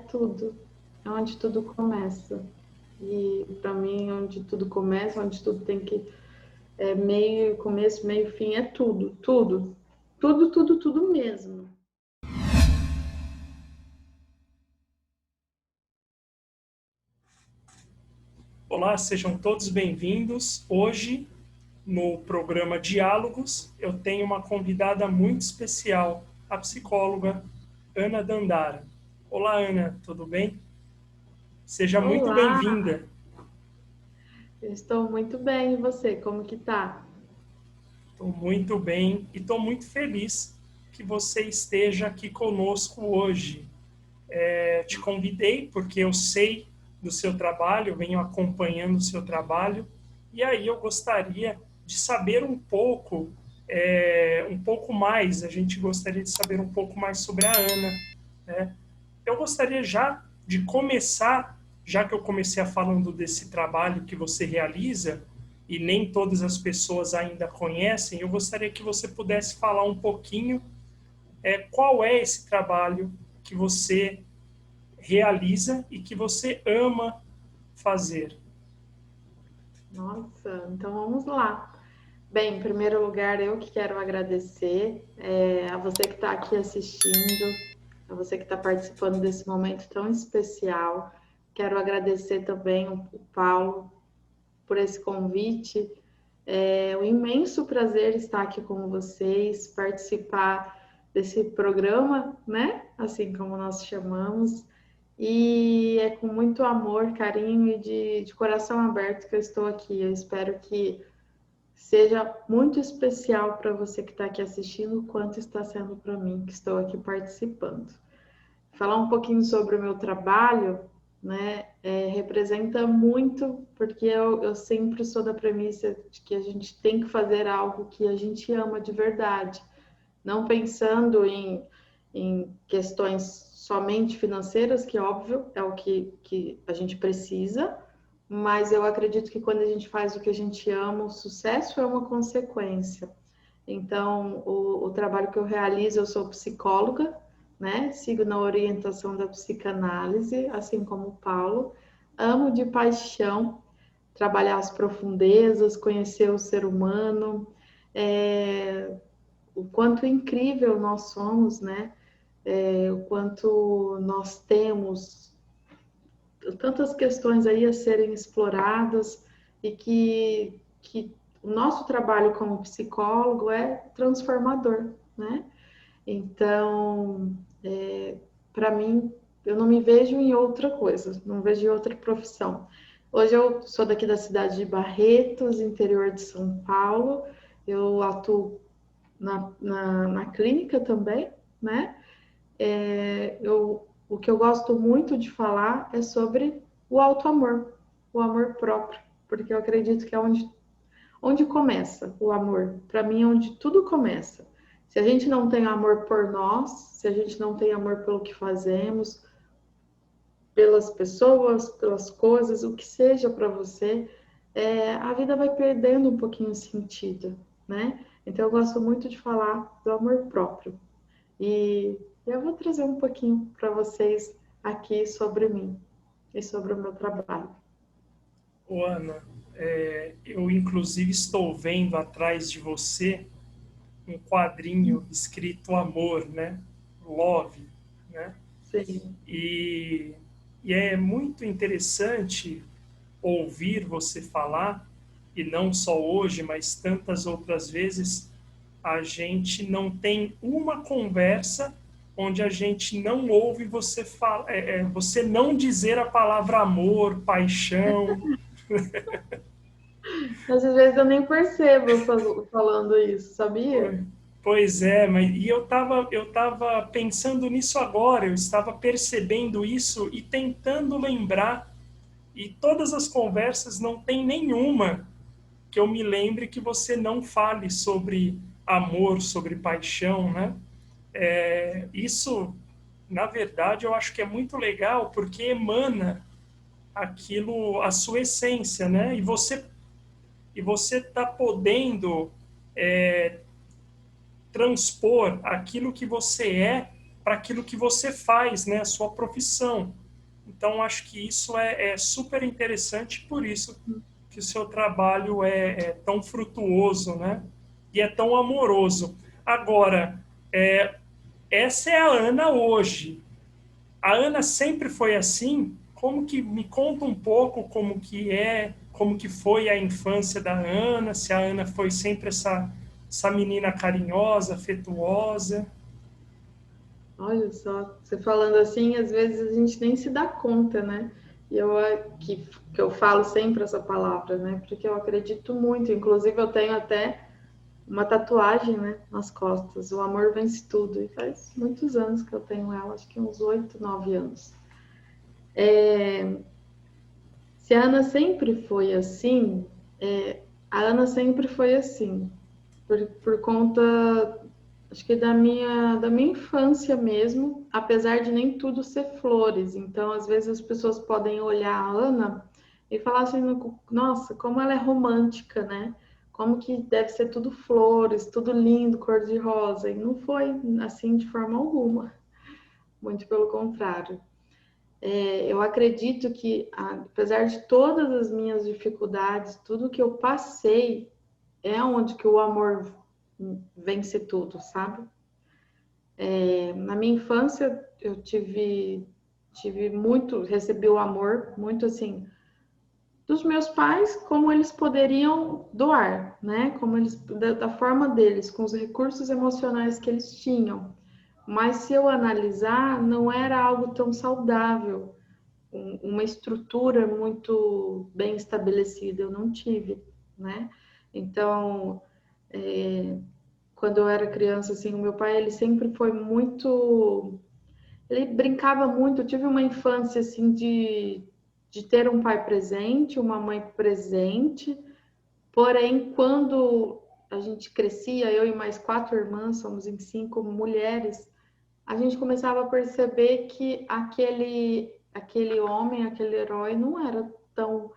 tudo, é onde tudo começa. E para mim, onde tudo começa, onde tudo tem que meio, começo, meio, fim, é tudo, tudo, tudo, tudo, tudo mesmo. Olá, sejam todos bem-vindos. Hoje, no programa Diálogos, eu tenho uma convidada muito especial, a psicóloga Ana Dandara. Olá, Ana, tudo bem? Seja muito Olá, bem-vinda. eu estou muito bem, e você, como que tá? Estou muito bem e estou muito feliz que você esteja aqui conosco hoje. Te convidei porque eu sei do seu trabalho, venho acompanhando o seu trabalho, e aí eu gostaria de saber um pouco mais, a gente gostaria de saber um pouco mais sobre a Ana, né? Eu gostaria já de começar, já que eu comecei falando desse trabalho que você realiza, e nem todas as pessoas ainda conhecem, eu gostaria que você pudesse falar um pouquinho qual é esse trabalho que você realiza e que você ama fazer. Nossa, então vamos lá. Bem, em primeiro lugar, eu que quero agradecer a você que está aqui assistindo, a você que está participando desse momento tão especial. Quero agradecer também o Paulo por esse convite. É um imenso prazer estar aqui com vocês, participar desse programa, né? Assim como nós chamamos. E é com muito amor, carinho e de coração aberto que eu estou aqui. Eu espero que seja muito especial para você que está aqui assistindo, quanto está sendo para mim, que estou aqui participando. Falar um pouquinho sobre o meu trabalho, né, representa muito, porque eu sempre sou da premissa de que a gente tem que fazer algo que a gente ama de verdade, não pensando em questões somente financeiras, que óbvio é o que a gente precisa, mas eu acredito que quando a gente faz o que a gente ama, o sucesso é uma consequência. Então, o trabalho que eu realizo, eu sou psicóloga, né? Sigo na orientação da psicanálise, assim como o Paulo. Amo de paixão trabalhar as profundezas, conhecer o ser humano, o quanto incrível nós somos, né? O quanto nós temos tantas questões aí a serem exploradas e que o nosso trabalho como psicólogo é transformador, né? Então, para mim, eu não me vejo em outra coisa, não vejo em outra profissão. Hoje eu sou daqui da cidade de Barretos, interior de São Paulo. Eu atuo na clínica também, né? O que eu gosto muito de falar é sobre o auto-amor, o amor próprio, porque eu acredito que é onde começa o amor. Para mim, é onde tudo começa. Se a gente não tem amor por nós, se a gente não tem amor pelo que fazemos, pelas pessoas, pelas coisas, o que seja para você, a vida vai perdendo um pouquinho o sentido, né? Então, eu gosto muito de falar do amor próprio. E eu vou trazer um pouquinho para vocês aqui sobre mim e sobre o meu trabalho. Ô, Ana, eu inclusive estou vendo atrás de você um quadrinho escrito amor, né? Love, né? Sim. E, e é muito interessante ouvir você falar, e não só hoje, mas tantas outras vezes, a gente não tem uma conversa onde a gente não ouve você não dizer a palavra amor, paixão. Às vezes eu nem percebo falando isso, sabia? Pois é, mas e eu tava pensando nisso agora, eu estava percebendo isso e tentando lembrar, e todas as conversas não tem nenhuma que eu me lembre que você não fale sobre amor, sobre paixão, né? Isso, na verdade, eu acho que é muito legal porque emana aquilo, a sua essência, né? E você está podendo transpor aquilo que você é para aquilo que você faz, né, a sua profissão. Então, acho que isso é super interessante, por isso que o seu trabalho é tão frutuoso, né? E é tão amoroso. Agora, essa é a Ana hoje. A Ana sempre foi assim? Como que me conta um pouco como que foi a infância da Ana, se a Ana foi sempre essa menina carinhosa, afetuosa. Olha só, você falando assim, às vezes a gente nem se dá conta, né? E que eu falo sempre essa palavra, né? Porque eu acredito muito. Inclusive, eu tenho até uma tatuagem, né, nas costas. O amor vence tudo. E faz muitos anos que eu tenho ela, acho que uns 8, 9 anos. Se a Ana sempre foi assim, a Ana sempre foi assim. Por conta, acho que da minha infância mesmo, apesar de nem tudo ser flores. Então, às vezes as pessoas podem olhar a Ana e falar assim, nossa, como ela é romântica, né? Como que deve ser tudo flores, tudo lindo, cor-de-rosa. E não foi assim de forma alguma, muito pelo contrário. Eu acredito que, apesar de todas as minhas dificuldades, tudo que eu passei, é onde que o amor vence tudo, sabe? Na minha infância, eu tive muito, recebi o amor, muito assim, dos meus pais, como eles poderiam doar, né? Como eles, da forma deles, com os recursos emocionais que eles tinham. Mas se eu analisar, não era algo tão saudável, uma estrutura muito bem estabelecida, eu não tive, né? Então, quando eu era criança, assim, o meu pai, ele sempre foi muito... Ele brincava muito, eu tive uma infância, assim, de ter um pai presente, uma mãe presente, porém, quando a gente crescia, eu e mais 4 irmãs, somos em 5 mulheres, a gente começava a perceber que aquele homem, aquele herói, não era tão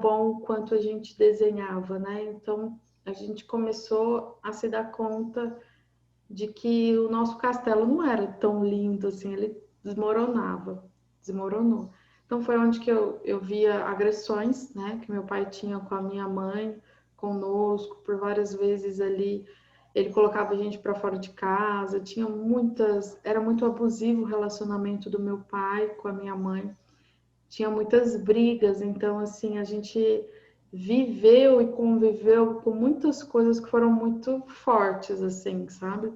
bom quanto a gente desenhava, né? Então, a gente começou a se dar conta de que o nosso castelo não era tão lindo assim, ele desmoronou. Então, foi onde que eu via agressões, né? Que meu pai tinha com a minha mãe, conosco, por várias vezes ali. Ele colocava a gente para fora de casa, era muito abusivo o relacionamento do meu pai com a minha mãe, tinha muitas brigas, então assim, a gente viveu e conviveu com muitas coisas que foram muito fortes, assim, sabe?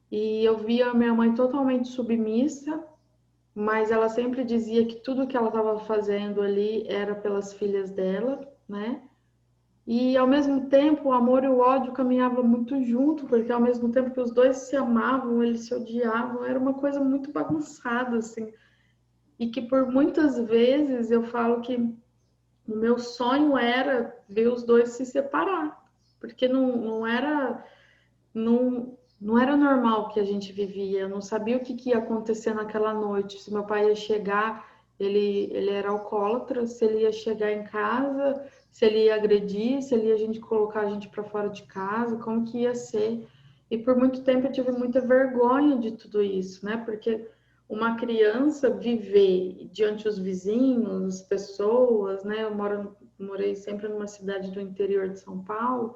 E eu via a minha mãe totalmente submissa, mas ela sempre dizia que tudo que ela estava fazendo ali era pelas filhas dela, né? E ao mesmo tempo, o amor e o ódio caminhavam muito junto, porque ao mesmo tempo que os dois se amavam, eles se odiavam, era uma coisa muito bagunçada, assim. E que por muitas vezes eu falo que o meu sonho era ver os dois se separar, porque não era normal o que a gente vivia, eu não sabia o que ia acontecer naquela noite, se meu pai ia chegar, ele era alcoólatra, se ele ia chegar em casa, se ele ia agredir, se ele ia colocar a gente para fora de casa, como que ia ser. E por muito tempo eu tive muita vergonha de tudo isso, né? Porque uma criança viver diante dos vizinhos, pessoas, né? Morei sempre numa cidade do interior de São Paulo.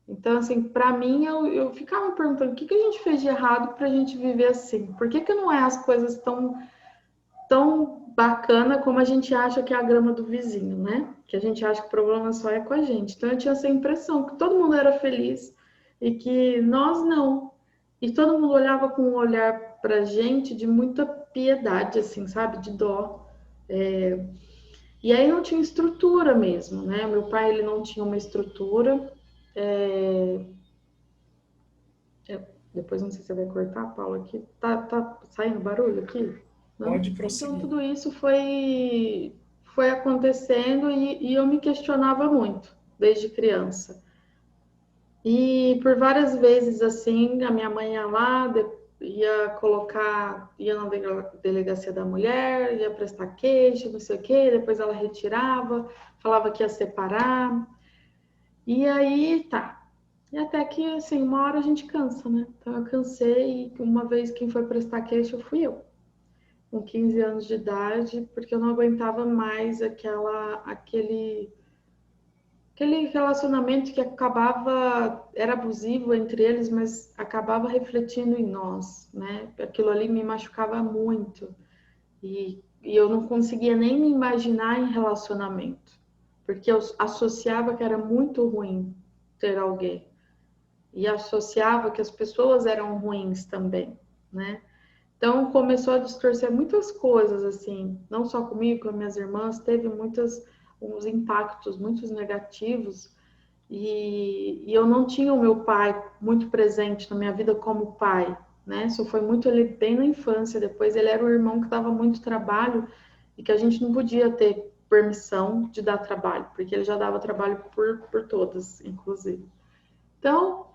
Então, assim, para mim, eu ficava perguntando o que a gente fez de errado para a gente viver assim? Por que não é as coisas tão bacana como a gente acha que é a grama do vizinho, né? Que a gente acha que o problema só é com a gente. Então, eu tinha essa impressão que todo mundo era feliz e que nós não. E todo mundo olhava com um olhar pra gente de muita piedade, assim, sabe? De dó. E aí não tinha estrutura mesmo, né? Meu pai, ele não tinha uma estrutura. Depois não sei se você vai cortar, Paulo, aqui. Tá saindo barulho aqui? Não? Pode Então prosseguir. tudo isso foi acontecendo e eu me questionava muito desde criança. E por várias vezes assim, a minha mãe ia lá, ia na delegacia da mulher, ia prestar queixa, não sei o quê, depois ela retirava, falava que ia separar. E aí tá. E até que, assim, uma hora a gente cansa, né? Então eu cansei e uma vez quem foi prestar queixa fui eu, com 15 anos de idade, porque eu não aguentava mais aquele relacionamento que acabava, era abusivo entre eles, mas acabava refletindo em nós, né? Aquilo ali me machucava muito. E eu não conseguia nem me imaginar em relacionamento, porque eu associava que era muito ruim ter alguém. E associava que as pessoas eram ruins também, né? Então começou a distorcer muitas coisas, assim, não só comigo, com as minhas irmãs, teve uns impactos muito negativos. E eu não tinha o meu pai muito presente na minha vida como pai, né? Isso foi muito ele bem na infância. Depois ele era o irmão que dava muito trabalho e que a gente não podia ter permissão de dar trabalho, porque ele já dava trabalho por todas, inclusive. Então,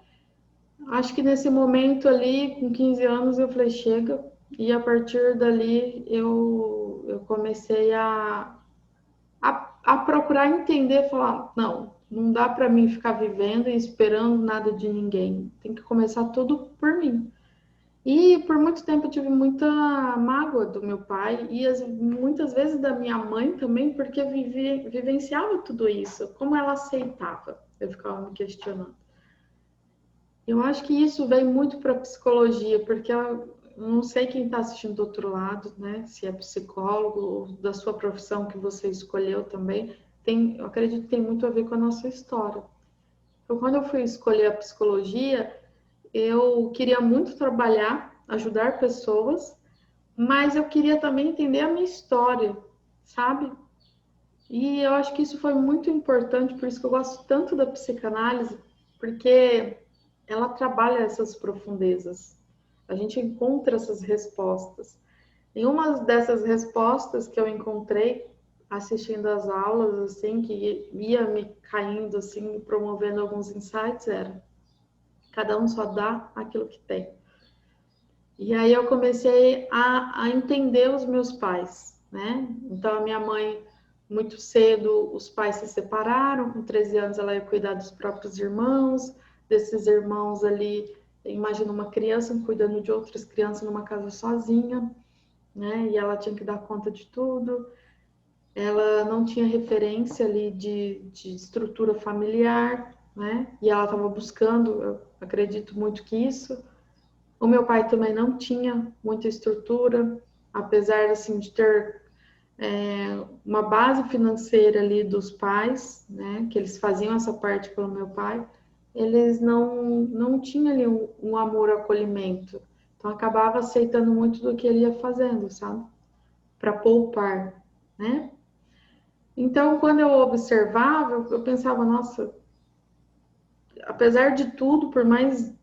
acho que nesse momento ali, com 15 anos, eu falei, chega. E a partir dali, eu comecei a procurar entender, falar, não dá para mim ficar vivendo e esperando nada de ninguém. Tem que começar tudo por mim. E por muito tempo eu tive muita mágoa do meu pai e muitas vezes da minha mãe também, porque vivenciava tudo isso. Como ela aceitava? Eu ficava me questionando. Eu acho que isso vem muito para a psicologia, porque eu não sei quem está assistindo do outro lado, né? Se é psicólogo ou da sua profissão que você escolheu também, eu acredito que tem muito a ver com a nossa história. Então, quando eu fui escolher a psicologia, eu queria muito trabalhar, ajudar pessoas, mas eu queria também entender a minha história, sabe? E eu acho que isso foi muito importante, por isso que eu gosto tanto da psicanálise, porque ela trabalha essas profundezas. A gente encontra essas respostas. E uma dessas respostas que eu encontrei assistindo às aulas, assim, que ia me caindo, assim, me promovendo alguns insights, era: cada um só dá aquilo que tem. E aí eu comecei a entender os meus pais, né? Então, a minha mãe, muito cedo, os pais se separaram, com 13 anos ela ia cuidar dos próprios irmãos, desses irmãos ali, imagina uma criança cuidando de outras crianças numa casa sozinha, né? E ela tinha que dar conta de tudo. Ela não tinha referência ali de estrutura familiar, né? E ela estava buscando, eu acredito muito que isso. O meu pai também não tinha muita estrutura, apesar assim de ter uma base financeira ali dos pais, né, que eles faziam essa parte pelo meu pai, eles não tinham ali um amor, acolhimento. Então acabava aceitando muito do que ele ia fazendo, sabe? Para poupar, né? Então quando eu observava, eu pensava, nossa, apesar de tudo, por mais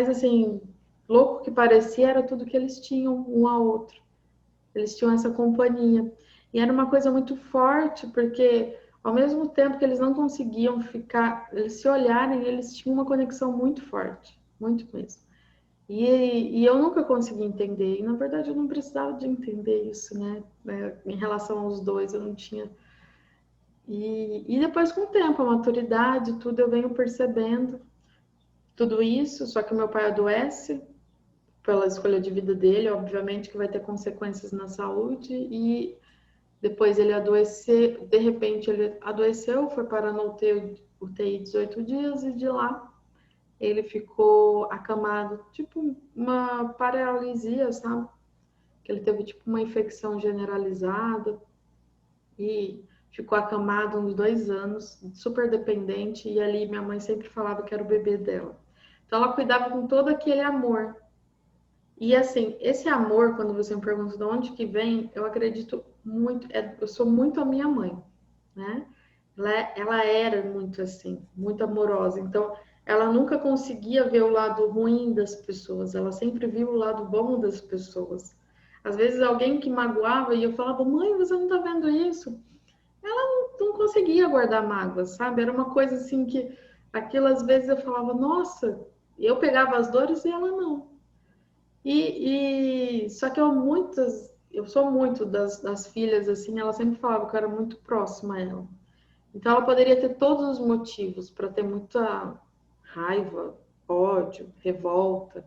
assim louco que parecia, era tudo que eles tinham um ao outro. Eles tinham essa companhia. E era uma coisa muito forte, porque ao mesmo tempo que eles não conseguiam ficar, eles se olharem, eles tinham uma conexão muito forte, muito mesmo. E eu nunca consegui entender, e na verdade eu não precisava de entender isso, né? Em relação aos dois, eu não tinha. E depois, com o tempo, a maturidade, tudo, eu venho percebendo tudo isso, só que o meu pai adoece, pela escolha de vida dele, obviamente que vai ter consequências na saúde, e depois ele adoeceu, de repente ele adoeceu, foi parar no UTI 18 dias, e de lá ele ficou acamado, tipo uma paralisia, sabe? Que ele teve tipo uma infecção generalizada e ficou acamado uns 2 anos, super dependente, e ali minha mãe sempre falava que era o bebê dela. Então ela cuidava com todo aquele amor. E assim, esse amor, quando você me pergunta de onde que vem, eu acredito muito, eu sou muito a minha mãe, né? Ela era muito assim, muito amorosa. Então, ela nunca conseguia ver o lado ruim das pessoas, ela sempre viu o lado bom das pessoas. Às vezes, alguém que magoava e eu falava, mãe, você não tá vendo isso? Ela não conseguia guardar mágoas, sabe? Era uma coisa assim que, aquilo às vezes eu falava, nossa, eu pegava as dores e ela não. Só que eu sou muito das filhas, assim, ela sempre falava que eu era muito próxima a ela. Então ela poderia ter todos os motivos para ter raiva, ódio, revolta,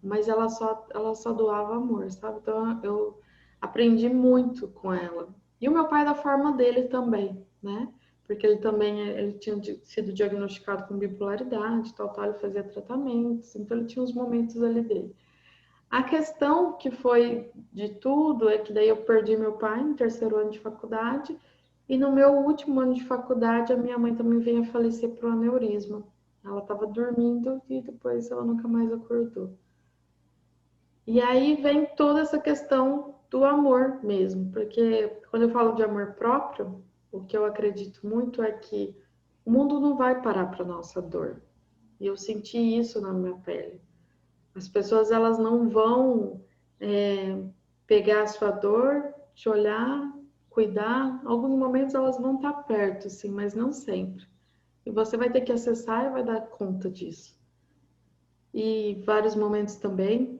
mas ela só doava amor, sabe? Então eu aprendi muito com ela. E o meu pai da forma dele também, né? Porque ele tinha sido diagnosticado com bipolaridade, tal, ele fazia tratamentos, então ele tinha uns momentos ali dele. A questão que foi de tudo é que daí eu perdi meu pai no terceiro ano de faculdade e no meu último ano de faculdade a minha mãe também veio a falecer por um aneurisma. Ela estava dormindo e depois ela nunca mais acordou. E aí vem toda essa questão do amor mesmo, porque quando eu falo de amor próprio, o que eu acredito muito é que o mundo não vai parar para nossa dor. E eu senti isso na minha pele. As pessoas elas não vão pegar a sua dor, te olhar, cuidar. Alguns momentos elas vão estar perto, sim, mas não sempre. E você vai ter que acessar e vai dar conta disso. E vários momentos também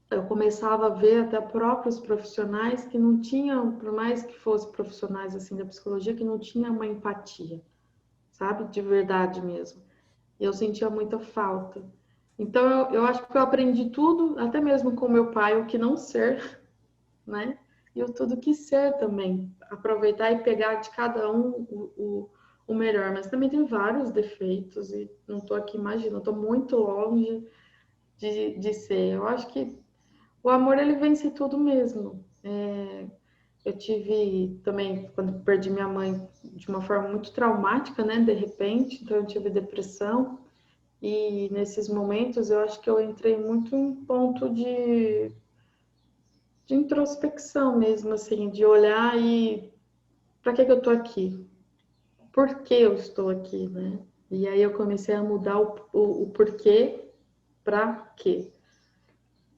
eu começava a ver até próprios profissionais que não tinham, por mais que fossem profissionais assim da psicologia, que não tinham uma empatia, sabe? De verdade mesmo. E eu sentia muita falta. Então eu acho que eu aprendi tudo, até mesmo com meu pai, o que não ser, né? E o tudo que ser também. Aproveitar e pegar de cada um o melhor. Mas também tem vários defeitos e não estou aqui, imagina, estou muito longe de ser. Eu acho que o amor, ele vence tudo mesmo. Eu tive também, quando perdi minha mãe, de uma forma muito traumática, né? De repente, então eu tive depressão. E nesses momentos eu acho que eu entrei muito em ponto de introspecção mesmo, assim, de olhar e para que eu tô aqui? Por que eu estou aqui, né? E aí eu comecei a mudar o porquê para quê.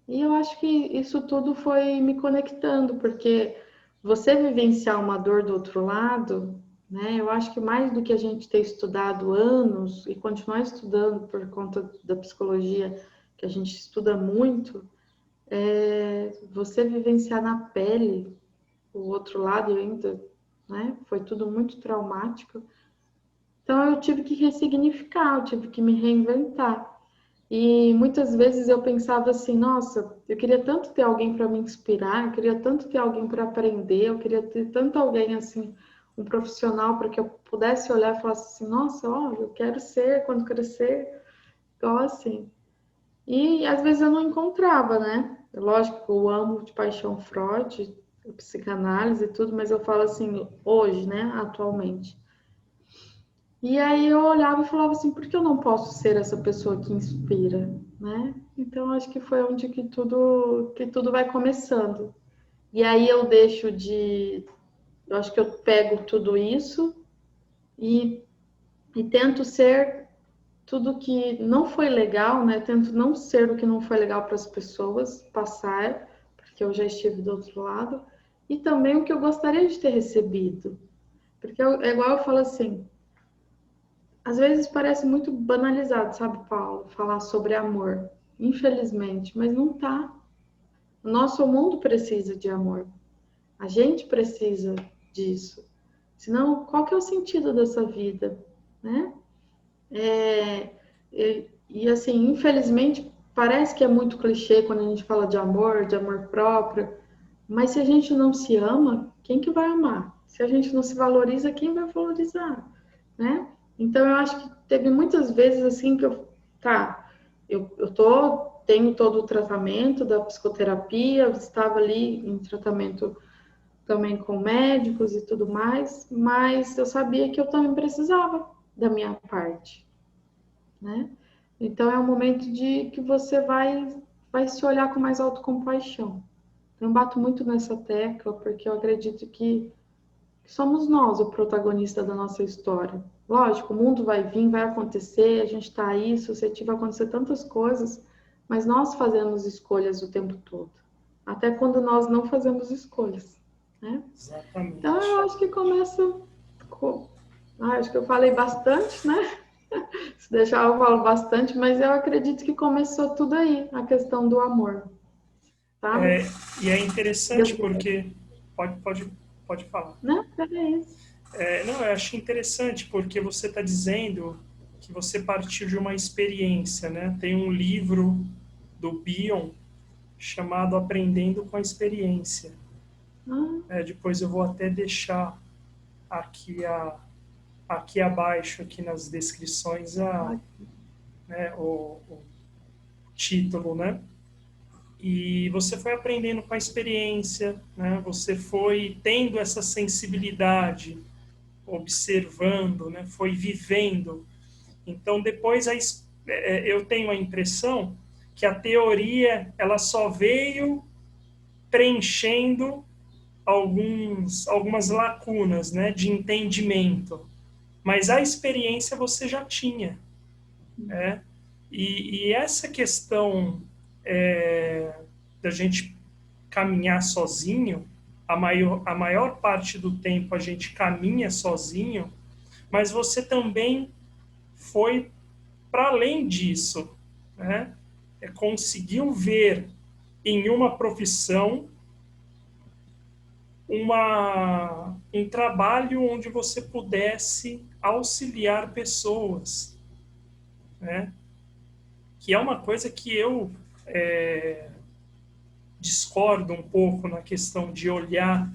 E eu acho que isso tudo foi me conectando, porque você vivenciar uma dor do outro lado, né? Eu acho que mais do que a gente ter estudado anos e continuar estudando por conta da psicologia, que a gente estuda muito, você vivenciar na pele o outro lado ainda, né? Foi tudo muito traumático. Então eu tive que ressignificar, eu tive que me reinventar. E muitas vezes eu pensava assim, nossa, eu queria tanto ter alguém para me inspirar, eu queria tanto ter alguém para aprender, eu queria ter tanto alguém assim, um profissional para que eu pudesse olhar e falar assim, nossa, ó, eu quero ser quando crescer, igual assim. E às vezes eu não encontrava, né? Lógico que eu amo de paixão Freud, psicanálise e tudo, mas eu falo assim, hoje, né, atualmente. E aí eu olhava e falava assim, por que eu não posso ser essa pessoa que inspira, né? Então acho que foi onde que tudo vai começando. E aí eu acho que eu pego tudo isso e, e tento ser tudo que não foi legal, né? Tento não ser o que não foi legal para as pessoas, passar, porque eu já estive do outro lado, e também o que eu gostaria de ter recebido. Porque é igual eu falo assim, às vezes parece muito banalizado, sabe, Paulo, falar sobre amor. Infelizmente, mas não tá. O nosso mundo precisa de amor. A gente precisa disso. Senão, qual que é o sentido dessa vida, né? Assim, infelizmente, parece que é muito clichê quando a gente fala de amor próprio, mas se a gente não se ama, quem que vai amar? Se a gente não se valoriza, quem vai valorizar, né? Então, eu acho que teve muitas vezes assim que tenho todo o tratamento da psicoterapia, eu estava ali em tratamento também com médicos e tudo mais, mas eu sabia que eu também precisava da minha parte, né? Então, é um momento de que você vai se olhar com mais autocompaixão. Eu bato muito nessa tecla porque eu acredito que somos nós o protagonista da nossa história. Lógico, o mundo vai vir, vai acontecer, a gente está aí, suscetível a acontecer tantas coisas, mas nós fazemos escolhas o tempo todo. Até quando nós não fazemos escolhas, né? Exatamente. Então, eu acho que começa... acho que eu falei bastante, né? Se deixar, eu falo bastante, mas eu acredito que começou tudo aí, a questão do amor, sabe? E é interessante porque... Pode falar. Não, é isso. Não, eu acho interessante porque você está dizendo que você partiu de uma experiência, né? Tem um livro do Bion chamado Aprendendo com a Experiência. Depois eu vou até deixar aqui, aqui abaixo, aqui nas descrições, né, o título, né? E você foi aprendendo com a experiência, né? Você foi tendo essa sensibilidade, observando, né? Foi vivendo. Então, depois eu tenho a impressão que a teoria ela só veio preenchendo algumas lacunas, né, de entendimento. Mas a experiência você já tinha, né? E essa questão da gente caminhar sozinho, a maior parte do tempo a gente caminha sozinho, mas você também foi para além disso, né? Conseguiu ver em uma profissão um trabalho onde você pudesse auxiliar pessoas, né? Que é uma coisa que eu discordo um pouco na questão de olhar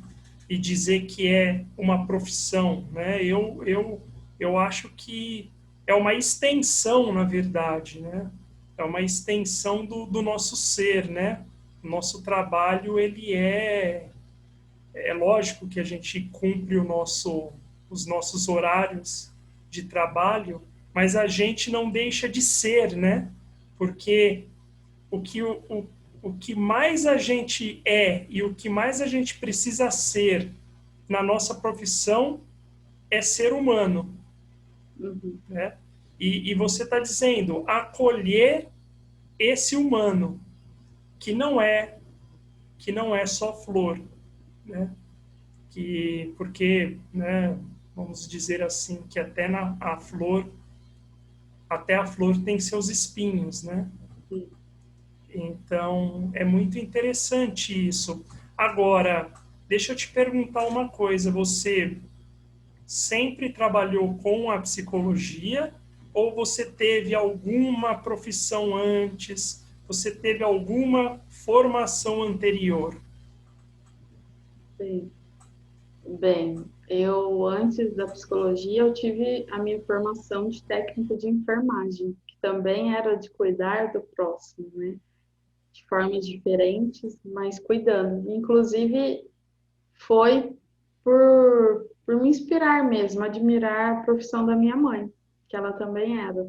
e dizer que é uma profissão, né? Eu acho que é uma extensão, na verdade, né? É uma extensão do nosso ser, né? O nosso trabalho, ele é lógico que a gente cumpre os nossos horários de trabalho, mas a gente não deixa de ser, né? Porque o que, o que mais a gente é e o que mais a gente precisa ser na nossa profissão é ser humano, né? E você está dizendo acolher esse humano que não é só flor, né? Porque, né, vamos dizer assim, que até a flor tem seus espinhos, né? Então, é muito interessante isso. Agora, deixa eu te perguntar uma coisa, você sempre trabalhou com a psicologia ou você teve alguma profissão antes? Você teve alguma formação anterior? Sim. Bem, eu antes da psicologia eu tive a minha formação de técnico de enfermagem, que também era de cuidar do próximo, né? De formas diferentes, mas cuidando. Inclusive foi por me inspirar mesmo, admirar a profissão da minha mãe, que ela também era.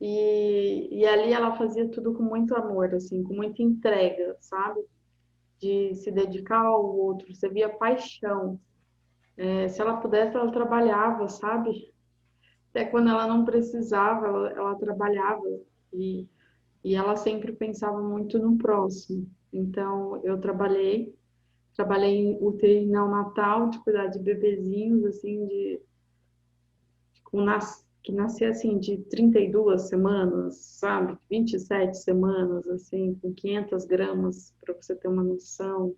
E ali ela fazia tudo com muito amor, assim, com muita entrega, sabe? De se dedicar ao outro, você via paixão. Se ela pudesse, ela trabalhava, sabe? Até quando ela não precisava, ela trabalhava. E, e ela sempre pensava muito no próximo. Então, eu trabalhei em UTI neonatal, de cuidar de bebezinhos, assim, que nascia, assim, de 32 semanas, sabe? 27 semanas, assim, com 500 gramas, para você ter uma noção.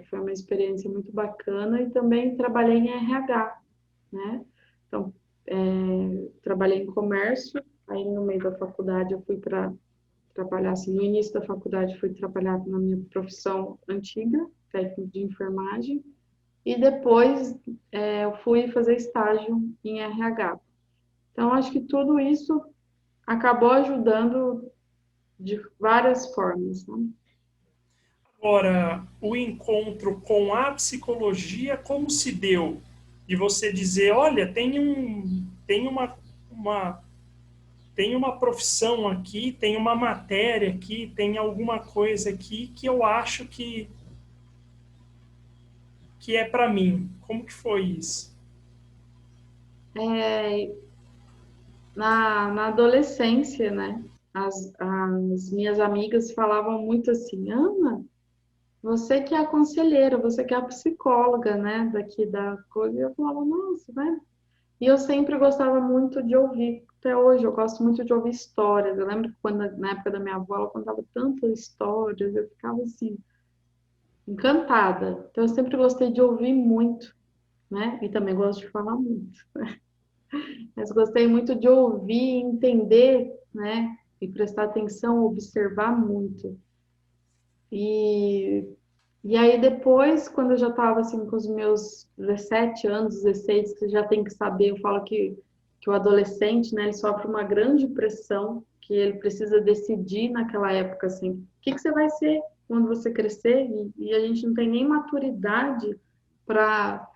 Foi uma experiência muito bacana e também trabalhei em RH, né? Então, trabalhei em comércio, aí no meio da faculdade eu fui para trabalhar, assim, no início da faculdade fui trabalhar na minha profissão antiga, técnico de enfermagem, e depois eu fui fazer estágio em RH. Então, acho que tudo isso acabou ajudando de várias formas, né? Agora, o encontro com a psicologia, como se deu? De você dizer, olha, uma, tem uma profissão aqui, tem uma matéria aqui, tem alguma coisa aqui que eu acho que é para mim. Como que foi isso? É, na adolescência, né? As minhas amigas falavam muito assim, Ana, você que é a conselheira, você que é a psicóloga, né? Daqui da coisa. E eu falava, nossa, né? E eu sempre gostava muito de ouvir, até hoje eu gosto muito de ouvir histórias. Eu lembro que quando, na época da minha avó, ela contava tantas histórias, eu ficava assim, encantada. Então eu sempre gostei de ouvir muito, né? E também gosto de falar muito. Mas gostei muito de ouvir, entender, né? E prestar atenção, observar muito. E, e aí depois, quando eu já estava assim com os meus 17 anos, 16, que já tem que saber, eu falo que o adolescente, né, ele sofre uma grande pressão, que ele precisa decidir naquela época, assim, o que você vai ser quando você crescer, e a gente não tem nem maturidade para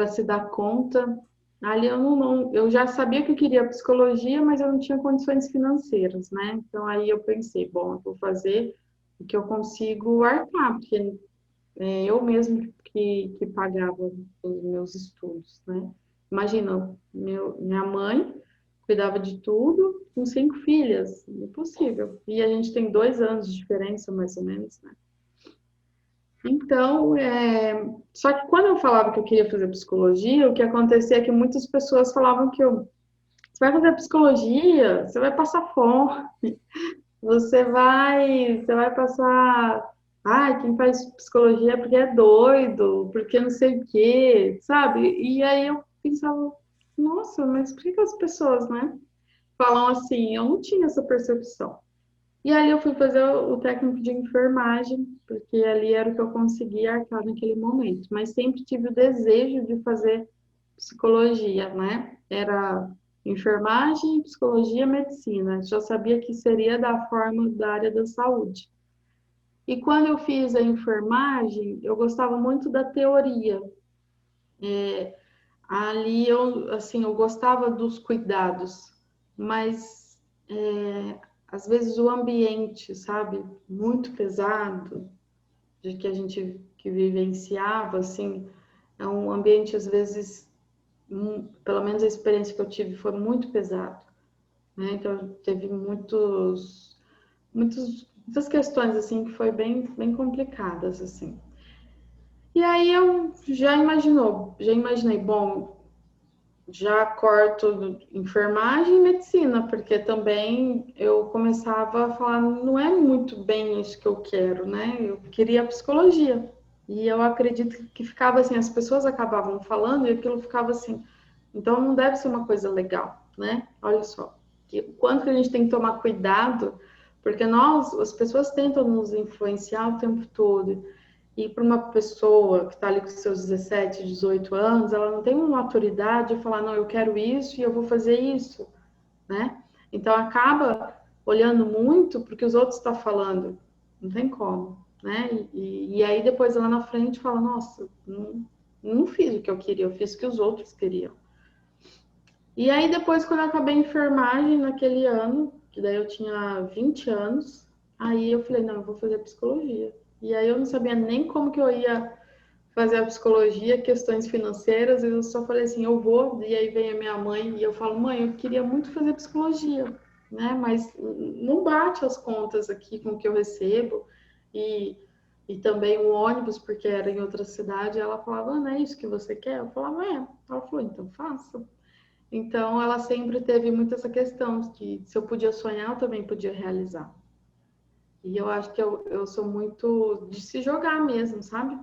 se dar conta. Ali eu já sabia que eu queria psicologia, mas eu não tinha condições financeiras, né? Então aí eu pensei, bom, eu vou fazer o que eu consigo arcar, porque eu mesmo que pagava os meus estudos, né? Imagina, minha mãe cuidava de tudo com 5 filhas, impossível. E a gente tem 2 anos de diferença, mais ou menos, né? Então, só que quando eu falava que eu queria fazer psicologia, o que acontecia é que muitas pessoas falavam que você vai fazer psicologia, você vai passar fome, você vai passar. Ai, quem faz psicologia é porque é doido, porque não sei o quê, sabe? E aí eu pensava, nossa, mas por que as pessoas, né, falam assim? Eu não tinha essa percepção. E aí eu fui fazer o técnico de enfermagem, porque ali era o que eu conseguia arcar naquele momento. Mas sempre tive o desejo de fazer psicologia, né? Era enfermagem, psicologia, medicina. Já sabia que seria da forma da área da saúde. E quando eu fiz a enfermagem, eu gostava muito da teoria. Ali assim, eu gostava dos cuidados, mas às vezes o ambiente, sabe, muito pesado, de que a gente que vivenciava, assim, é um ambiente às vezes, pelo menos a experiência que eu tive foi muito pesado, né? Então teve muitas questões assim que foi bem complicadas assim. E aí eu já imaginei, bom, já corto enfermagem e medicina, porque também eu começava a falar, não é muito bem isso que eu quero, né? Eu queria psicologia. E eu acredito que ficava assim, as pessoas acabavam falando e aquilo ficava assim, então não deve ser uma coisa legal, né? Olha só, o quanto que a gente tem que tomar cuidado, porque as pessoas tentam nos influenciar o tempo todo. E para uma pessoa que está ali com seus 17, 18 anos, ela não tem uma maturidade de falar, não, eu quero isso e eu vou fazer isso, né? Então acaba olhando muito porque os outros estão falando, não tem como, né? E aí depois lá na frente fala, nossa, não fiz o que eu queria, eu fiz o que os outros queriam. E aí depois, quando eu acabei a enfermagem naquele ano, que daí eu tinha 20 anos, aí eu falei, não, eu vou fazer psicologia. E aí eu não sabia nem como que eu ia fazer a psicologia, questões financeiras, e eu só falei assim, eu vou, e aí vem a minha mãe, e eu falo, mãe, eu queria muito fazer psicologia, né, mas não bate as contas aqui com o que eu recebo, e também o ônibus, porque era em outra cidade, e ela falava, não é isso que você quer? Eu falava, é. Ela falou, então faça. Então, ela sempre teve muito essa questão, que se eu podia sonhar, eu também podia realizar. E eu acho que eu sou muito de se jogar mesmo, sabe?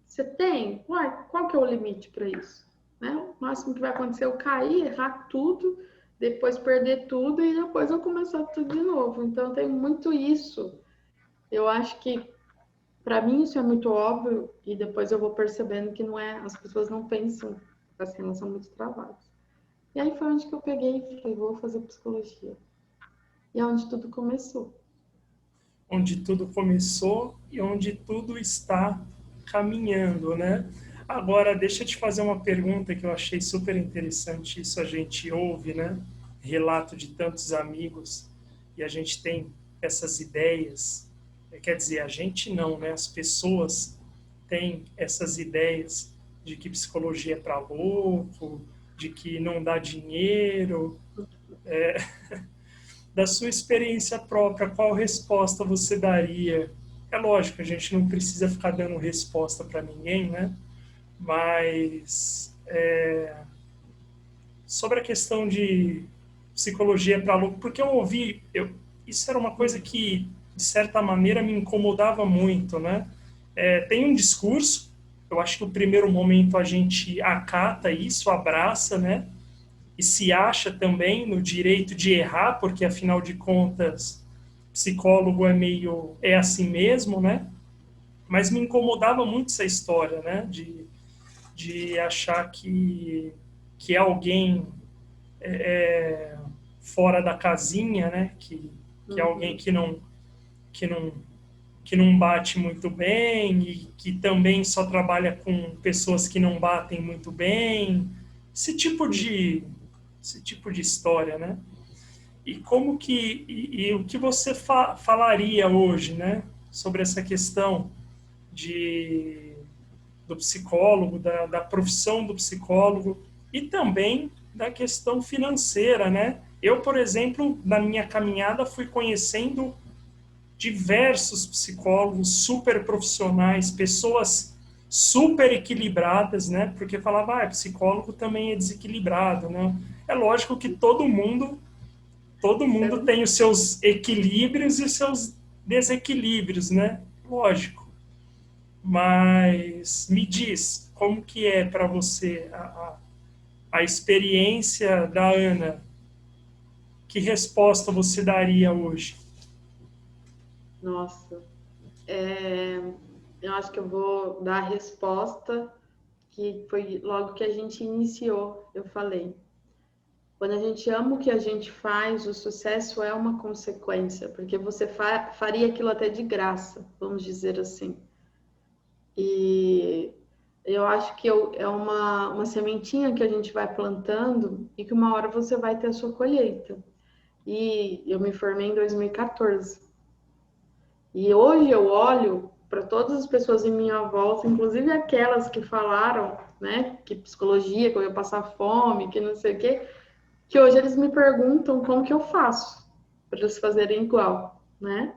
Você tem? Uai, qual que é o limite para isso? Né? O máximo que vai acontecer é eu cair, errar tudo, depois perder tudo e depois eu começar tudo de novo. Então, tem muito isso. Eu acho que, para mim, isso é muito óbvio e depois eu vou percebendo que não é, as pessoas não pensam assim, elas são muito travadas. E aí foi onde que eu peguei e falei, vou fazer psicologia. E é onde tudo começou. Onde tudo começou e onde tudo está caminhando, né? Agora, deixa eu te fazer uma pergunta que eu achei super interessante. Isso a gente ouve, né? Relato de tantos amigos e a gente tem essas ideias. Quer dizer, a gente não, né? As pessoas têm essas ideias de que psicologia é para louco, de que não dá dinheiro. Da sua experiência própria, qual resposta você daria? É lógico, a gente não precisa ficar dando resposta para ninguém, né? Mas sobre a questão de psicologia para louco, porque eu ouvi, isso era uma coisa que, de certa maneira, me incomodava muito, né? Tem um discurso, eu acho que no primeiro momento a gente acata isso, abraça, né? e se acha também no direito de errar, porque afinal de contas, psicólogo é assim mesmo, né? Mas me incomodava muito essa história, né? De achar que alguém fora da casinha, né? Que é alguém que não, que não bate muito bem e que também só trabalha com pessoas que não batem muito bem. Esse tipo de história, né? E como que e o que você falaria hoje, né, sobre essa questão do psicólogo, da profissão do psicólogo e também da questão financeira, né? Eu, por exemplo, na minha caminhada fui conhecendo diversos psicólogos super profissionais, pessoas super equilibradas, né? Porque falava, psicólogo também é desequilibrado, né? É lógico que todo mundo tem os seus equilíbrios e os seus desequilíbrios, né? Lógico. Mas me diz, como que é para você a experiência da Ana? Que resposta você daria hoje? Nossa, eu acho que eu vou dar a resposta que foi logo que a gente iniciou, eu falei. Quando a gente ama o que a gente faz, o sucesso é uma consequência, porque você faria aquilo até de graça, vamos dizer assim. E eu acho que é uma sementinha que a gente vai plantando e que uma hora você vai ter a sua colheita. E eu me formei em 2014. E hoje eu olho para todas as pessoas em minha volta, inclusive aquelas que falaram, né, que psicologia, que eu ia passar fome, que não sei o quê, que hoje eles me perguntam como que eu faço para eles fazerem igual, né?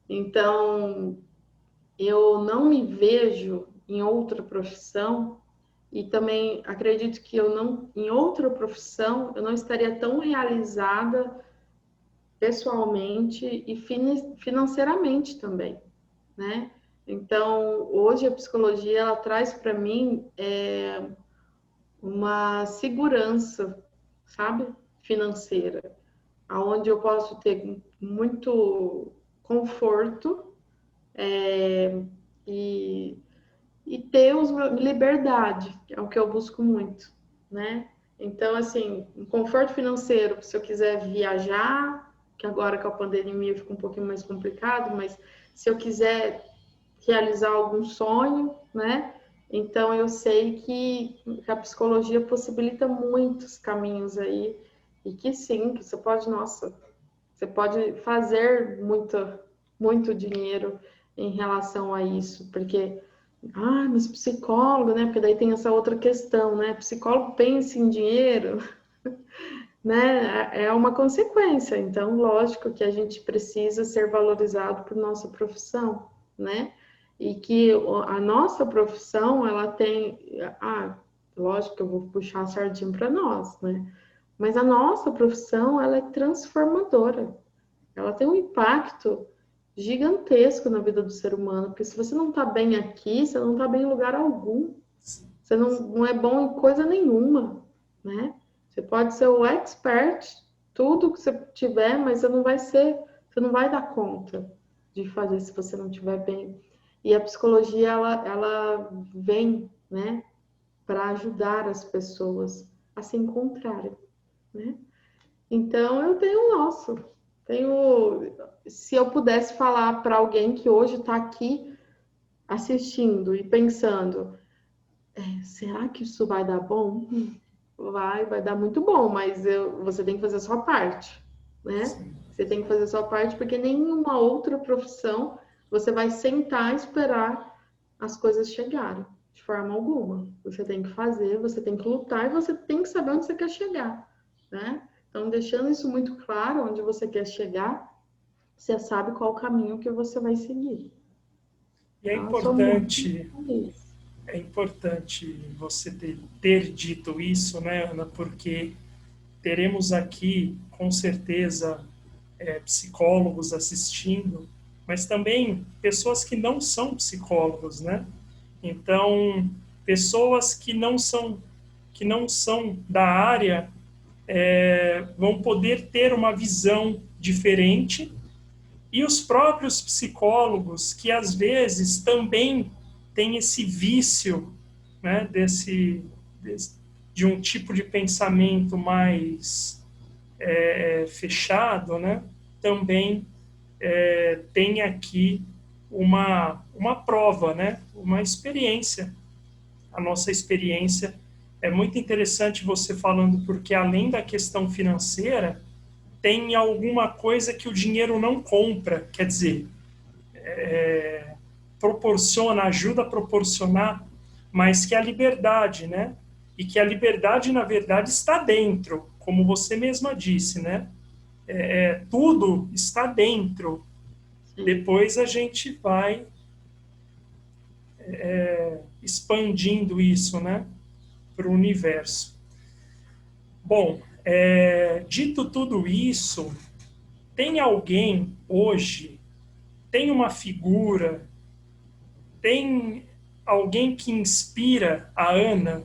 Então, eu não me vejo em outra profissão e também acredito que em outra profissão, eu não estaria tão realizada pessoalmente e financeiramente também, né? Então, hoje a psicologia ela traz para mim uma segurança, sabe, financeira, aonde eu posso ter muito conforto e, e ter liberdade, que é o que eu busco muito, né? Então, assim, um conforto financeiro, se eu quiser viajar, que agora com a pandemia fica um pouquinho mais complicado, mas se eu quiser realizar algum sonho, né? Então eu sei que a psicologia possibilita muitos caminhos aí e que sim, que você pode fazer muito dinheiro em relação a isso, porque mas psicólogo, né? Porque daí tem essa outra questão, né? Psicólogo pensa em dinheiro, né? É uma consequência. Então, lógico que a gente precisa ser valorizado por nossa profissão, né? E que a nossa profissão, ela tem, lógico que eu vou puxar a sardinha para nós, né? Mas a nossa profissão, ela é transformadora. Ela tem um impacto gigantesco na vida do ser humano, porque se você não está bem aqui, você não está bem em lugar algum. Você não é bom em coisa nenhuma, né? Você pode ser o expert, tudo que você tiver, mas você não vai dar conta de fazer se você não estiver bem. E a psicologia, ela vem, né, para ajudar as pessoas a se encontrarem, né? Então, eu se eu pudesse falar para alguém que hoje está aqui assistindo e pensando, será que isso vai dar bom? Vai dar muito bom, mas você tem que fazer a sua parte, né? Sim. Você tem que fazer a sua parte, porque nenhuma outra profissão você vai sentar e esperar as coisas chegarem, de forma alguma. Você tem que fazer, você tem que lutar e você tem que saber onde você quer chegar, né? Então, deixando isso muito claro, onde você quer chegar, você sabe qual o caminho que você vai seguir. E Então, eu sou muito feliz. é importante você ter dito isso, né, Ana? Porque teremos aqui, com certeza, psicólogos assistindo, mas também pessoas que não são psicólogos, né? Então, pessoas que não são da área vão poder ter uma visão diferente, e os próprios psicólogos, que às vezes também têm esse vício, né, de um tipo de pensamento mais fechado, né, também tem aqui uma prova, né, uma experiência. A nossa experiência é muito interessante você falando, porque além da questão financeira, tem alguma coisa que o dinheiro não compra, quer dizer, proporciona, ajuda a proporcionar, mas que a liberdade, né? E que a liberdade, na verdade, está dentro, como você mesma disse, né? Tudo está dentro. Sim. Depois a gente vai expandindo isso, né? Para o universo. Bom, dito tudo isso, tem alguém hoje, tem uma figura, tem alguém que inspira a Ana?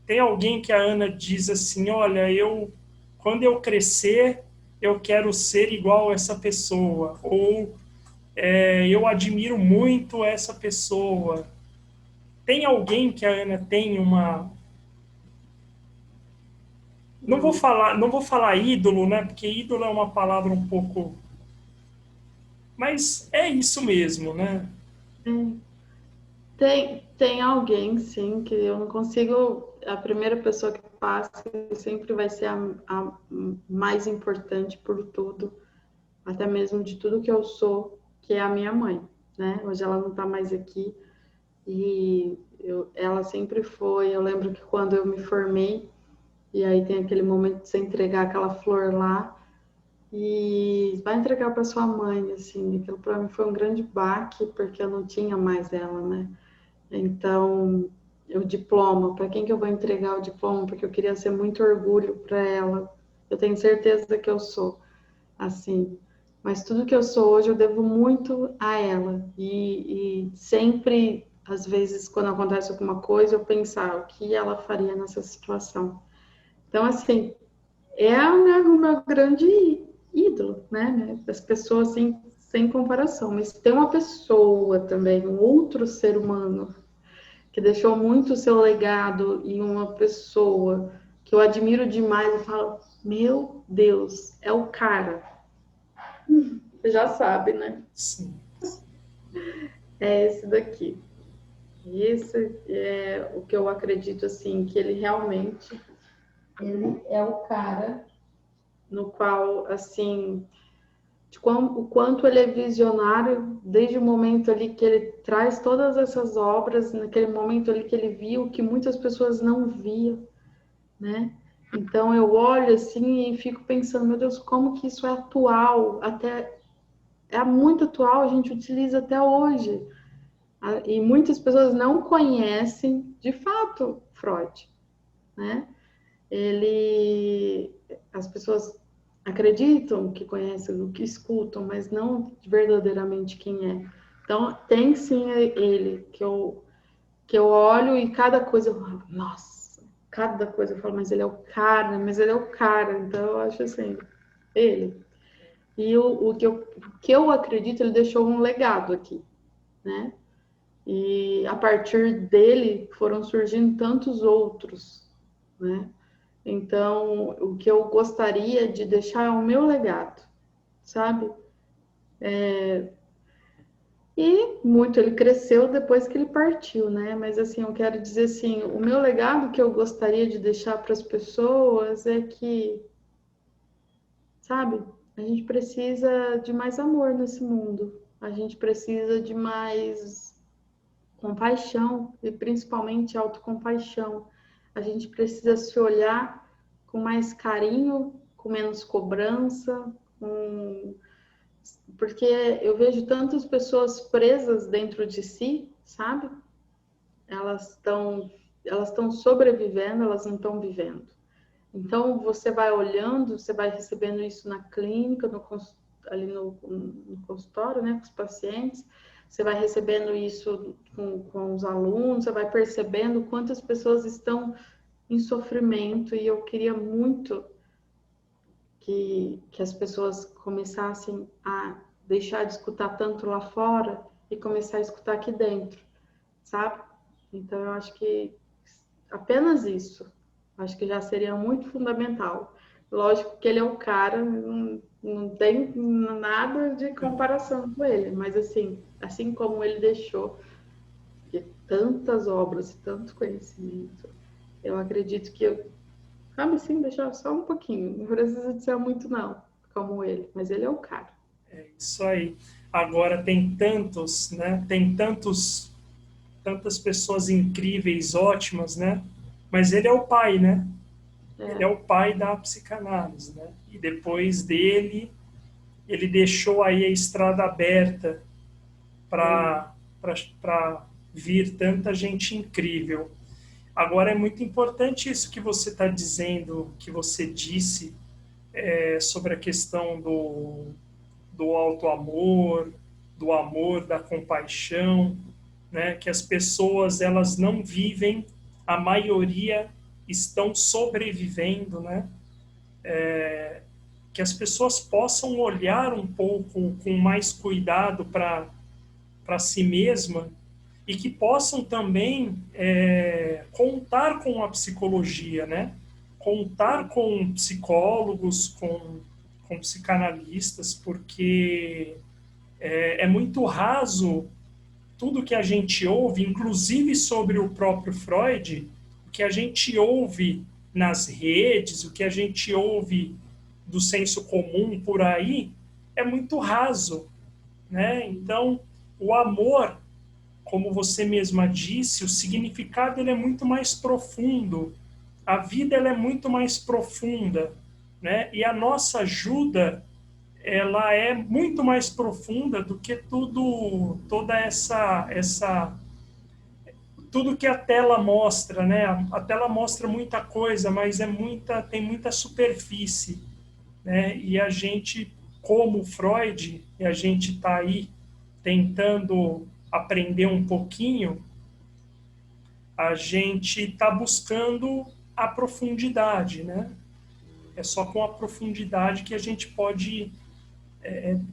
Tem alguém que a Ana diz assim, olha, quando eu crescer, eu quero ser igual a essa pessoa, ou eu admiro muito essa pessoa. Tem alguém que a Ana tem uma... Não vou falar ídolo, né? Porque ídolo é uma palavra um pouco... Mas é isso mesmo, né? Tem alguém, sim, que eu não consigo. A primeira pessoa que passa sempre vai ser a mais importante por tudo, até mesmo de tudo que eu sou, que é a minha mãe, né? Hoje ela não está mais aqui e ela sempre foi. Eu lembro que quando eu me formei, e aí tem aquele momento de você entregar aquela flor lá e vai entregar para sua mãe, assim, aquilo para mim foi um grande baque, porque eu não tinha mais ela, né? Então, o diploma, para quem que eu vou entregar o diploma? Porque eu queria ser muito orgulho para ela. Eu tenho certeza que eu sou, assim. Mas tudo que eu sou hoje eu devo muito a ela. E sempre, às vezes, quando acontece alguma coisa, eu pensar o que ela faria nessa situação. Então, assim, é o meu grande ídolo, né? As pessoas, assim, sem comparação. Mas tem uma pessoa também, um outro ser humano que deixou muito o seu legado e uma pessoa que eu admiro demais e falo, meu Deus, é o cara. Você já sabe, né? Sim. É esse daqui. Esse é o que eu acredito, assim, que ele realmente ele é o cara no qual, assim, o quanto ele é visionário desde o momento ali que ele traz todas essas obras, naquele momento ali que ele viu que muitas pessoas não viam, né? Então eu olho assim e fico pensando, meu Deus, como que isso é atual, até é muito atual, a gente utiliza até hoje. E muitas pessoas não conhecem de fato Freud, né? As pessoas acreditam que conhecem, o que escutam, mas não verdadeiramente quem é. Então tem sim ele que eu olho e cada coisa eu falo, nossa, cada coisa eu falo, mas ele é o cara, mas ele é o cara. Então eu acho assim, ele. E o que eu acredito, ele deixou um legado aqui, né? E a partir dele foram surgindo tantos outros, né? Então, o que eu gostaria de deixar é o meu legado, sabe? E muito ele cresceu depois que ele partiu, né? Mas assim, eu quero dizer assim, o meu legado que eu gostaria de deixar para as pessoas é que, sabe, a gente precisa de mais amor nesse mundo. A gente precisa de mais compaixão e principalmente autocompaixão. A gente precisa se olhar com mais carinho, com menos cobrança, porque eu vejo tantas pessoas presas dentro de si, sabe? Elas estão sobrevivendo, elas não estão vivendo. Então você vai olhando, você vai recebendo isso na clínica, ali no consultório, né, com os pacientes. Você vai recebendo isso com os alunos, você vai percebendo quantas pessoas estão em sofrimento, e eu queria muito que as pessoas começassem a deixar de escutar tanto lá fora e começar a escutar aqui dentro, sabe? Então, eu acho que apenas isso, acho que já seria muito fundamental. Lógico que ele é o cara, não tem nada de comparação com ele, mas assim como ele deixou de tantas obras, tanto conhecimento, eu acredito que eu cabe sim deixar só um pouquinho, não precisa de ser muito não, como ele, mas ele é o cara. É isso aí. Agora tem tantos, né? Tem tantas pessoas incríveis, ótimas, né? Mas ele é o pai, né? Ele é É, o pai da psicanálise, né? E depois dele, ele deixou aí a estrada aberta sim, para vir tanta gente incrível. Agora é muito importante isso que você está dizendo, que você disse sobre a questão do auto-amor, do amor, da compaixão, né? Que as pessoas elas não vivem, a maioria estão sobrevivendo, né? Que as pessoas possam olhar um pouco com mais cuidado para si mesma e que possam também contar com a psicologia, né? Contar sim, com psicólogos, com psicanalistas, porque é muito raso tudo que a gente ouve, inclusive sobre o próprio Freud, o que a gente ouve nas redes, o que a gente ouve do senso comum por aí, é muito raso, né? Então, o amor, como você mesma disse, o significado ele é muito mais profundo. A vida ela é muito mais profunda, né? E a nossa ajuda ela é muito mais profunda do que toda tudo que a tela mostra, né? A tela mostra muita coisa, mas tem muita superfície, né? E a gente, como Freud, e a gente está aí tentando aprender um pouquinho, a gente está buscando a profundidade, né? É só com a profundidade que a gente pode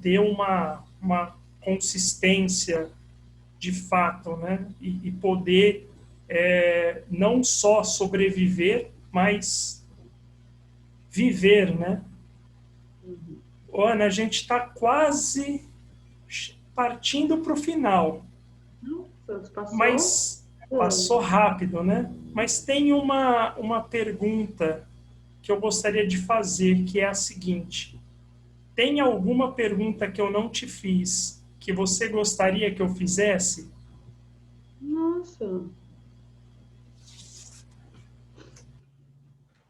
ter uma consistência de fato, né? E poder não só sobreviver, mas viver, né? uhum. Ana, a gente está quase partindo para o final, Nossa, passou? mas passou Hum. rápido, né? Mas tem uma pergunta que eu gostaria de fazer, que é a seguinte: tem alguma pergunta que eu não te fiz que você gostaria que eu fizesse? Nossa.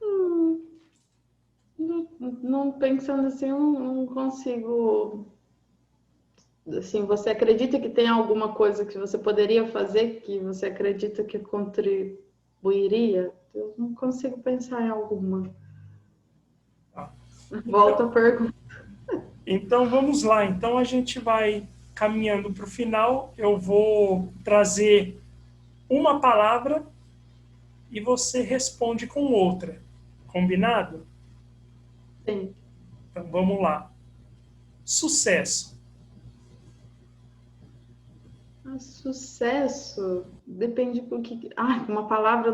Hum, não pensando assim, eu não consigo. Assim, você acredita que tem alguma coisa que você poderia fazer que você acredita que contribuiria? Eu não consigo pensar em alguma. Tá. Volta a Então, pergunta. então vamos lá. Então a gente vai caminhando para o final. Eu vou trazer uma palavra e você responde com outra. Combinado? Sim. Então vamos lá. Sucesso. Ah, sucesso depende do que. Ah, uma palavra.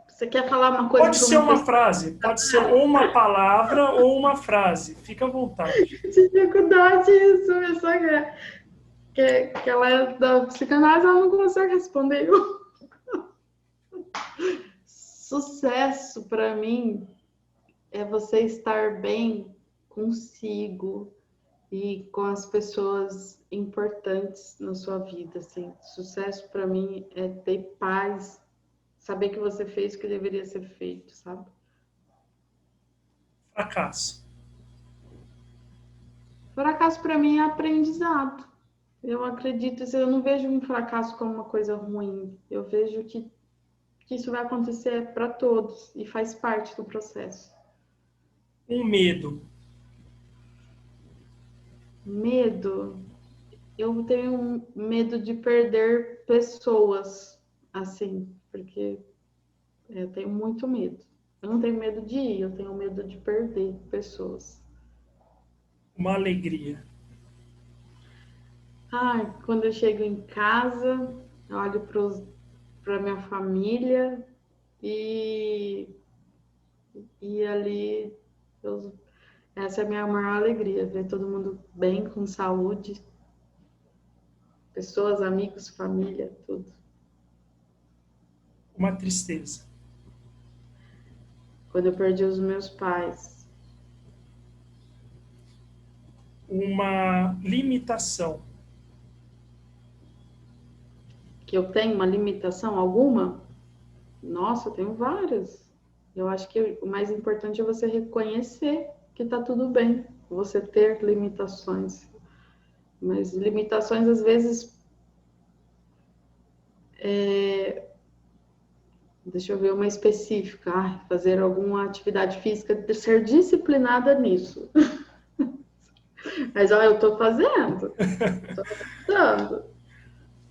Você quer falar uma coisa Pode para ser uma uma pessoa? frase, pode ser ou uma palavra ou uma frase. Fica à vontade. Dificuldade isso, pessoa que ela é da psicanálise, ela não consegue responder. Sucesso para mim é você estar bem consigo e com as pessoas importantes na sua vida, assim. Sucesso para mim é ter paz, saber que você fez o que deveria ser feito, sabe? Fracasso. Fracasso para mim é aprendizado. Eu acredito, assim, eu não vejo um fracasso como uma coisa ruim. Eu vejo que isso vai acontecer para todos e faz parte do processo. Um medo. Medo, eu tenho medo de perder pessoas, assim, porque Eu tenho muito medo. Eu não tenho medo de ir, eu tenho medo de perder pessoas. Uma alegria. Quando eu chego em casa, eu olho para minha família e, e ali essa é a minha maior alegria, ver todo mundo bem, com saúde, pessoas, amigos, família, tudo. Uma tristeza. Quando eu perdi os meus pais, Uma limitação. que eu tenho uma limitação alguma, nossa, eu tenho várias. Eu acho que o mais importante é você reconhecer que tá tudo bem, você ter limitações. Mas limitações, às vezes, deixa eu ver uma específica, fazer alguma atividade física, ser disciplinada nisso. Mas, ó, eu tô fazendo, tô dando.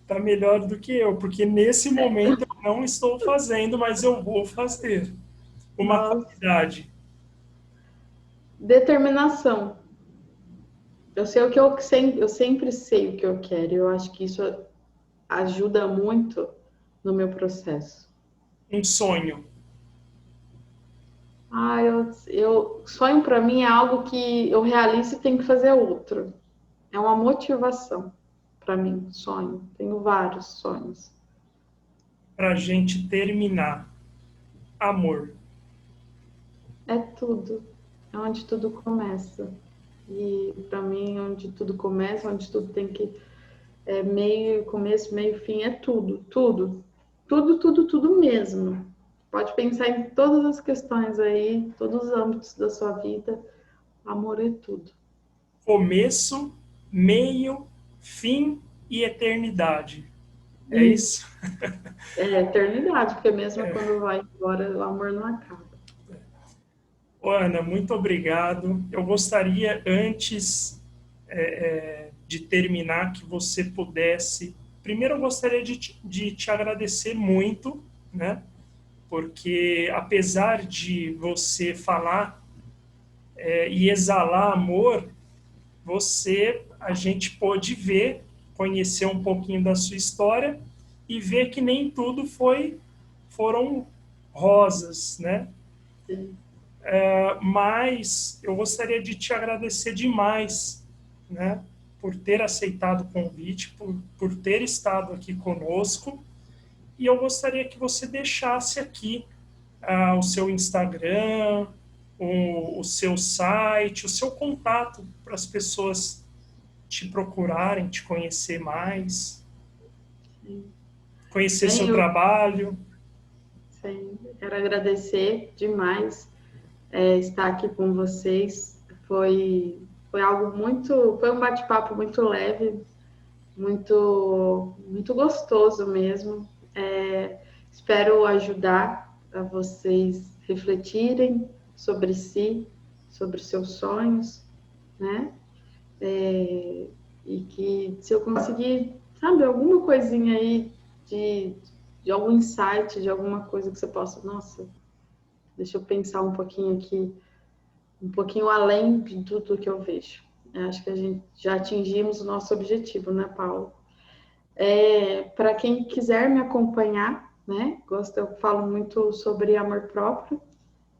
Tá melhor do que eu, porque nesse momento eu não estou fazendo, mas eu vou fazer. Uma Nossa, qualidade. determinação. Eu sei o que eu sempre sei o que eu quero. Eu acho que isso ajuda muito no meu processo. Um sonho. Sonho para mim é algo que eu realizo e tenho que fazer outro. É uma motivação para mim, sonho. Tenho vários sonhos. Pra gente terminar. Amor. É tudo. É onde tudo começa. E para mim, onde tudo começa, onde tudo tem que meio, começo, meio, fim, é tudo, tudo. Tudo, tudo, tudo mesmo. Pode pensar em todas as questões aí, todos os âmbitos da sua vida. Amor é tudo. Começo, meio, fim e eternidade. É Isso. isso? É eternidade, porque mesmo quando vai embora, o amor não acaba. Ô, Ana, muito obrigado. Eu gostaria, antes de terminar, que você pudesse... Primeiro, eu gostaria de te agradecer muito, né? Porque, apesar de você falar e exalar amor, a gente pôde ver, conhecer um pouquinho da sua história e ver que nem tudo foram rosas, né? Sim. Mas eu gostaria de te agradecer demais, né, por ter aceitado o convite, por ter estado aqui conosco. E eu gostaria que você deixasse aqui o seu Instagram, o seu site, o seu contato para as pessoas te procurarem, te conhecer mais, Sim. conhecer Bem, seu trabalho. sim, quero agradecer demais estar aqui com vocês. Foi algo foi um bate-papo muito leve, muito gostoso mesmo. Espero ajudar a vocês refletirem sobre si, sobre os seus sonhos, né? E que se eu conseguir, sabe, alguma coisinha aí de algum insight, de alguma coisa que você possa, nossa, deixa eu pensar um pouquinho aqui, um pouquinho além de tudo que eu vejo. Acho que a gente já atingimos o nosso objetivo, né, Paulo? Para quem quiser me acompanhar, né? Eu falo muito sobre amor próprio.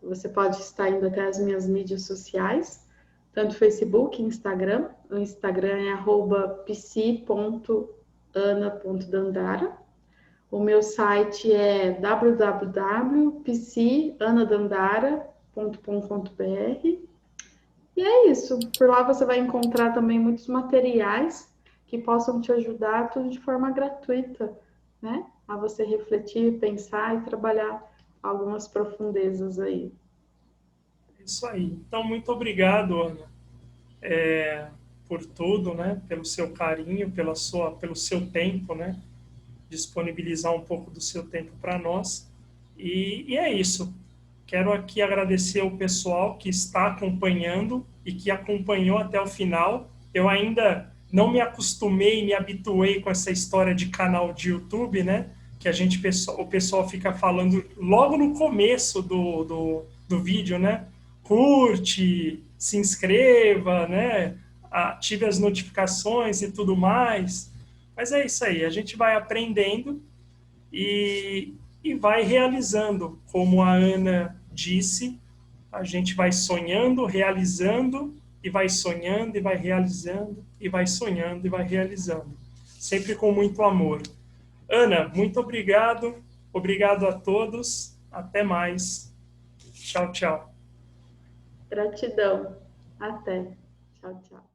Você pode estar indo até as minhas mídias sociais, tanto Facebook, Instagram. O Instagram é @psi.ana.dandara. O meu site é www.psianadandara.com.br. E é isso. Por lá você vai encontrar também muitos materiais que possam te ajudar, tudo de forma gratuita, né? A você refletir, pensar e trabalhar algumas profundezas aí. Isso aí. Então, muito obrigado, Ana, por tudo, né? Pelo seu carinho, pelo seu tempo, né? Disponibilizar um pouco do seu tempo para nós. E é isso. Quero aqui agradecer o pessoal que está acompanhando e que acompanhou até o final. Eu ainda não me acostumei, me habituei com essa história de canal de YouTube, né? que o pessoal fica falando logo no começo do vídeo, né? Curte, se inscreva, né? Ative as notificações e tudo mais. Mas é isso aí, a gente vai aprendendo e vai realizando. Como a Ana disse, a gente vai sonhando, realizando, e vai sonhando, e vai realizando, e vai sonhando, e vai realizando. Sempre com muito amor. Ana, muito obrigado. Obrigado a todos. Até mais. Tchau, tchau. Gratidão. Até. Tchau, tchau.